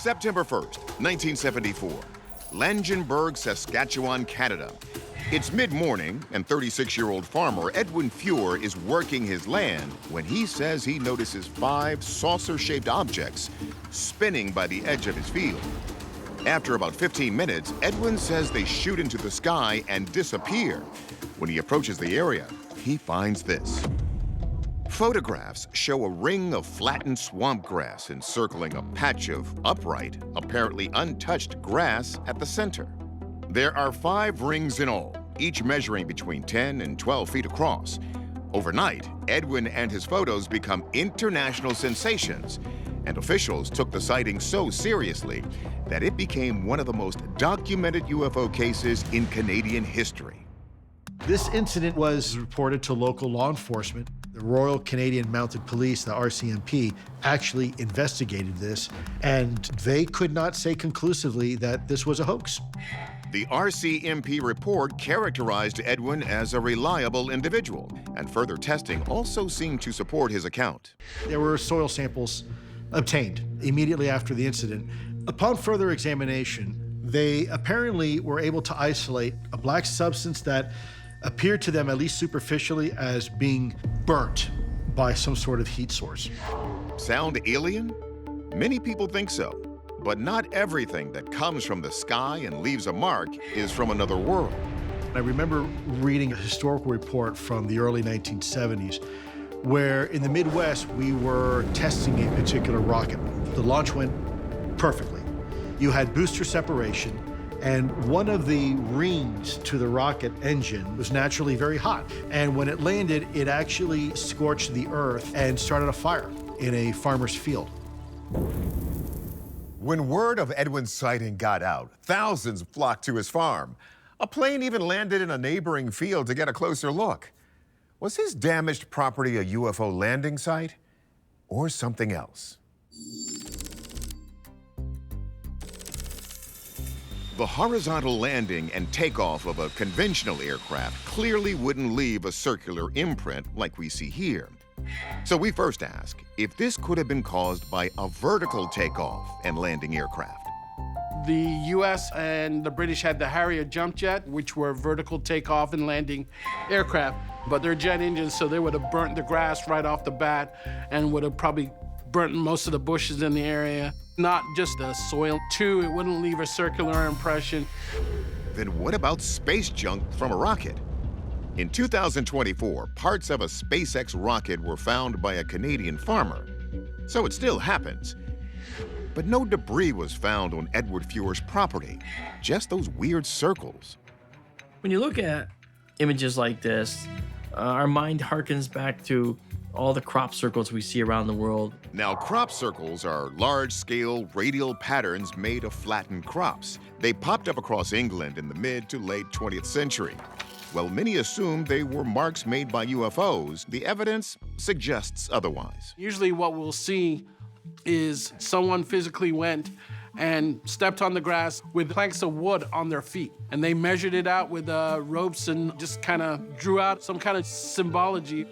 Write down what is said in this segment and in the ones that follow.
September 1st, 1974, Langenburg, Saskatchewan, Canada. It's mid-morning, and 36-year-old farmer Edwin Fuhr is working his land when he says he notices 5 saucer-shaped objects spinning by the edge of his field. After about 15 minutes, Edwin says they shoot into the sky and disappear. When he approaches the area, he finds this. Photographs show a ring of flattened swamp grass encircling a patch of upright, apparently untouched grass at the center. There are 5 rings in all, each measuring between 10 and 12 feet across. Overnight, Edwin and his photos become international sensations, and officials took the sighting so seriously that it became one of the most documented UFO cases in Canadian history. This incident was reported to local law enforcement. The Royal Canadian Mounted Police, the RCMP, actually investigated this, and they could not say conclusively that this was a hoax. The RCMP report characterized Edwin as a reliable individual, and further testing also seemed to support his account. There were soil samples obtained immediately after the incident. Upon further examination, they apparently were able to isolate a black substance that appeared to them, at least superficially, as being burnt by some sort of heat source. Sound alien? Many people think so, but not everything that comes from the sky and leaves a mark is from another world. I remember reading a historical report from the early 1970s where in the Midwest we were testing a particular rocket. The launch went perfectly. You had booster separation, and one of the rings to the rocket engine was naturally very hot. And when it landed, it actually scorched the earth and started a fire in a farmer's field. When word of Edwin's sighting got out, thousands flocked to his farm. A plane even landed in a neighboring field to get a closer look. Was his damaged property a UFO landing site or something else? The horizontal landing and takeoff of a conventional aircraft clearly wouldn't leave a circular imprint like we see here. So we first ask if this could have been caused by a vertical takeoff and landing aircraft. The US and the British had the Harrier jump jet, which were vertical takeoff and landing aircraft, but they're jet engines, so they would have burnt the grass right off the bat and would have probably burnt most of the bushes in the area. Not just the soil. 2, it wouldn't leave a circular impression. Then what about space junk from a rocket? In 2024, parts of a SpaceX rocket were found by a Canadian farmer. So it still happens. But no debris was found on Edward Fuhr's property, just those weird circles. When you look at images like this, our mind harkens back to all the crop circles we see around the world. Now, crop circles are large-scale radial patterns made of flattened crops. They popped up across England in the mid to late 20th century. While many assumed they were marks made by UFOs, the evidence suggests otherwise. Usually what we'll see is someone physically went and stepped on the grass with planks of wood on their feet. And they measured it out with ropes and just kind of drew out some kind of symbology.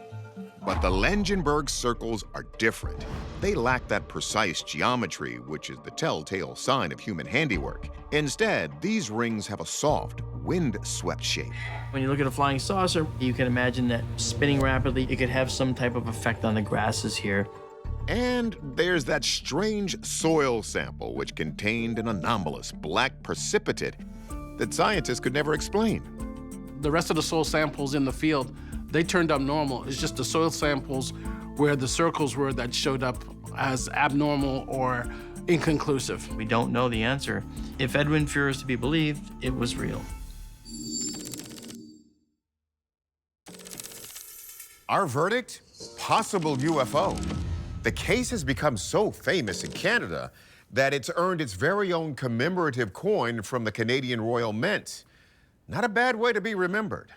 But the Langenburg circles are different. They lack that precise geometry, which is the telltale sign of human handiwork. Instead, these rings have a soft, wind-swept shape. When you look at a flying saucer, you can imagine that spinning rapidly, it could have some type of effect on the grasses here. And there's that strange soil sample which contained an anomalous black precipitate that scientists could never explain. The rest of the soil samples in the field, they turned up normal. It's just the soil samples where the circles were that showed up as abnormal or inconclusive. We don't know the answer. If Edwin Fuhr is to be believed, it was real. Our verdict? Possible UFO. The case has become so famous in Canada that it's earned its very own commemorative coin from the Canadian Royal Mint. Not a bad way to be remembered.